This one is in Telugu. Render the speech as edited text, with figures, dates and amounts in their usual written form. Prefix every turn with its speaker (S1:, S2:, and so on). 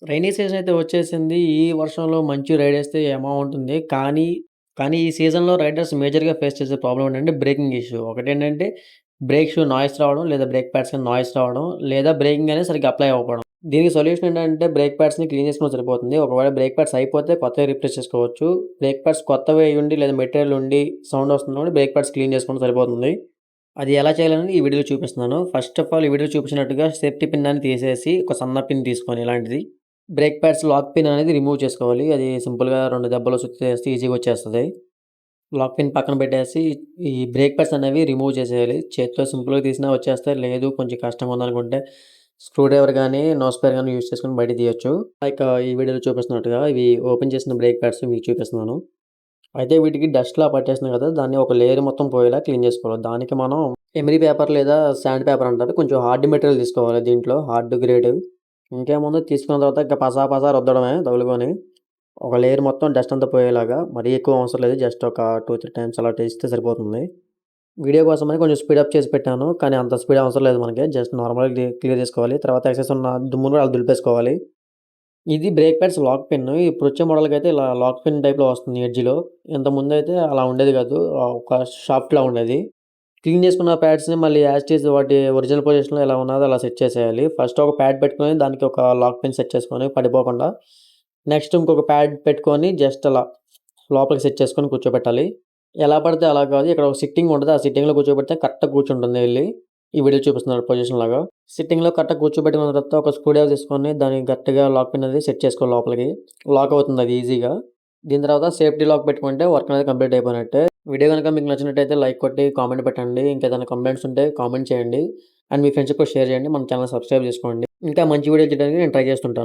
S1: రైనీ సీజన్ అయితే వచ్చేసింది. ఈ వర్షంలో మంచి రైడేస్తే బావుంటుంది. కానీ ఈ సీజన్‌లో రైడర్స్ మేజర్‌గా ఫేస్ చేసే ప్రాబ్లమ్ ఏంటంటే బ్రేకింగ్ ఇష్యూ. ఒకటేంటంటే బ్రేక్ షూ నాయిస్ రావడం, లేదా బ్రేక్ ప్యాడ్స్‌కి నాయిస్ రావడం, లేదా బ్రేకింగ్ అనేది సరిగ్గా అప్లై అవ్వకపోవడం. దీనికి సొల్యూషన్ ఏంటంటే బ్రేక్ ప్యాడ్స్‌ని క్లీన్ చేసుకుంటే సరిపోతుంది. ఒకవేళ బ్రేక్ ప్యాడ్స్ అయిపోతే కొత్తవి రీప్లేస్ చేసుకోవచ్చు. బ్రేక్ ప్యాడ్స్ కొత్తవి అయ్యుండి లేదా మెటీరియల్ ఉండి సౌండ్ వస్తుందనుకోండి బ్రేక్ ప్యాడ్స్ క్లీన్ చేసుకుంటే సరిపోతుంది. అది ఎలా చేయాలనేది ఈ వీడియోలో చూపిస్తున్నాను. ఫస్ట్ ఆఫ్ ఆల్ ఈ వీడియోలో చూపించినట్టుగా సేఫ్టీ పిన్ అని తీసేసి ఒక సన్న పిన్ తీసుకొని ఇలాంటిది బ్రేక్ ప్యాడ్స్ లాక్ పిన్ అనేది రిమూవ్ చేసుకోవాలి. అది సింపుల్‌గా 2 దెబ్బలో సుత్తేస్తే ఈజీగా వచ్చేస్తది. లాక్ పిన్ పక్కన పెట్టేసి ఈ బ్రేక్ ప్యాడ్స్ అనేవి రిమూవ్ చేసేయాలి. చేత్తో సింపుల్‌గా తీసినా వచ్చేస్తాయి. లేదు కొంచెం కష్టంగా ఉందనుకుంటే స్క్రూ డ్రైవర్ గానీ, నో స్పేర్ గానీ యూజ్ చేసుకొని బయటకి తీయొచ్చు. ఇక ఈ వీడియోలో చూపిస్తున్నట్టుగా ఇవి ఓపెన్ చేసిన బ్రేక్ ప్యాడ్స్ మీకు చూపిస్తున్నాను. అయితే వీటికి డస్ట్‌లా పట్టేసింది కదా! దాన్ని ఒక లేయర్ మొత్తం పోయేలా క్లీన్ చేసుకోవాలి. దానికి మనం ఎమిరీ పేపర్ లేదా సాండ్ పేపర్ అంటారు. కొంచెం హార్డ్ మెటీరియల్ తీసుకోవాలి దీంట్లో హార్డ్ గ్రేడ్. ఇంకేముంది తీసుకున్న తర్వాత ఇక పసా పసా రుద్దడమే తగులుకొని. ఒక లేయర్ మొత్తం డస్ట్ అంతా పోయేలాగా. మరీ ఎక్కువ అవసరం లేదు. జస్ట్ ఒక 2, 3 టైమ్స్ అలా చేస్తే సరిపోతుంది. వీడియో కోసమని కొంచెం స్పీడప్ చేసి పెట్టాను. కానీ అంత స్పీడ్ అవసరం లేదు మనకి. జస్ట్ నార్మల్‌గా క్లియర్ చేసుకోవాలి. తర్వాత ఎక్సెస్ ఉన్న దుమ్మును కూడా అలా దులిపేసుకోవాలి. ఇది బ్రేక్ ప్యాడ్స్ లాక్ పిన్. ఇప్పుడొచ్చే మోడల్‌కైతే ఇలా లాక్ పిన్ టైప్‌లో వస్తుంది ఎడ్జ్‌లో. ఇంతకుముందైతే అలా ఉండేది కాదు. ఒక షాఫ్ట్‌లా ఉండేది. క్లీన్ చేసుకున్న ప్యాడ్స్‌ని మళ్ళీ యాజ్ ఇట్ ఈజ్ వాటి ఒరిజినల్ పొజిషన్‌లో ఎలా ఉన్నదో అలా సెట్ చేసేయాలి. ఫస్ట్ ఒక ప్యాడ్ పెట్టుకొని దానికి ఒక లాక్ పిన్ సెట్ చేసుకొని పడిపోకుండా. నెక్స్ట్ ఇంకొక ప్యాడ్ పెట్టుకొని జస్ట్ అలా లోపలికి సెట్ చేసుకొని కూర్చోబెట్టాలి. ఎలా పడితే అలా కాదు. ఇక్కడ ఒక సిట్టింగ్ ఉంటది. ఆ సిట్టింగ్‌లో కూర్చోబెడితే కరెక్ట్‌గా కూర్చుంటుంది ఎళ్లి. ఈ వీడియో చూపిస్తున్న పొజిషన్ లాగా. సిట్టింగ్‌లో కరెక్ట్‌గా కూర్చోబెట్టుకున్న తర్వాత ఒక స్క్రూ డ్రైవర్ తీసుకొని దాన్ని గట్టిగా లాక్ పిన్ అనేది సెట్ చేసుకోవాలి లోపలికి. లాక్ అవుతుంది అది ఈజీగా. దీని తర్వాత సేఫ్టీ లాక్ పెట్టుకుంటే వర్క్ అనేది కంప్లీట్ అయిపోయినట్టే. వీడియో గనుక మీకు నచ్చినట్టయితే లైక్ కొట్టి కామెంట్ పెట్టండి. ఇంకేదైనా కంప్లెయింట్స్ ఉంటే కామెంట్ చేయండి. అండ్ మీ ఫ్రెండ్స్‌కి కూడా షేర్ చేయండి. మన ఛానెల్ సబ్స్క్రైబ్ చేసుకోండి. ఇంకా మంచి వీడియోలు చేయడానికి నేను ట్రై చేస్తుంటాను.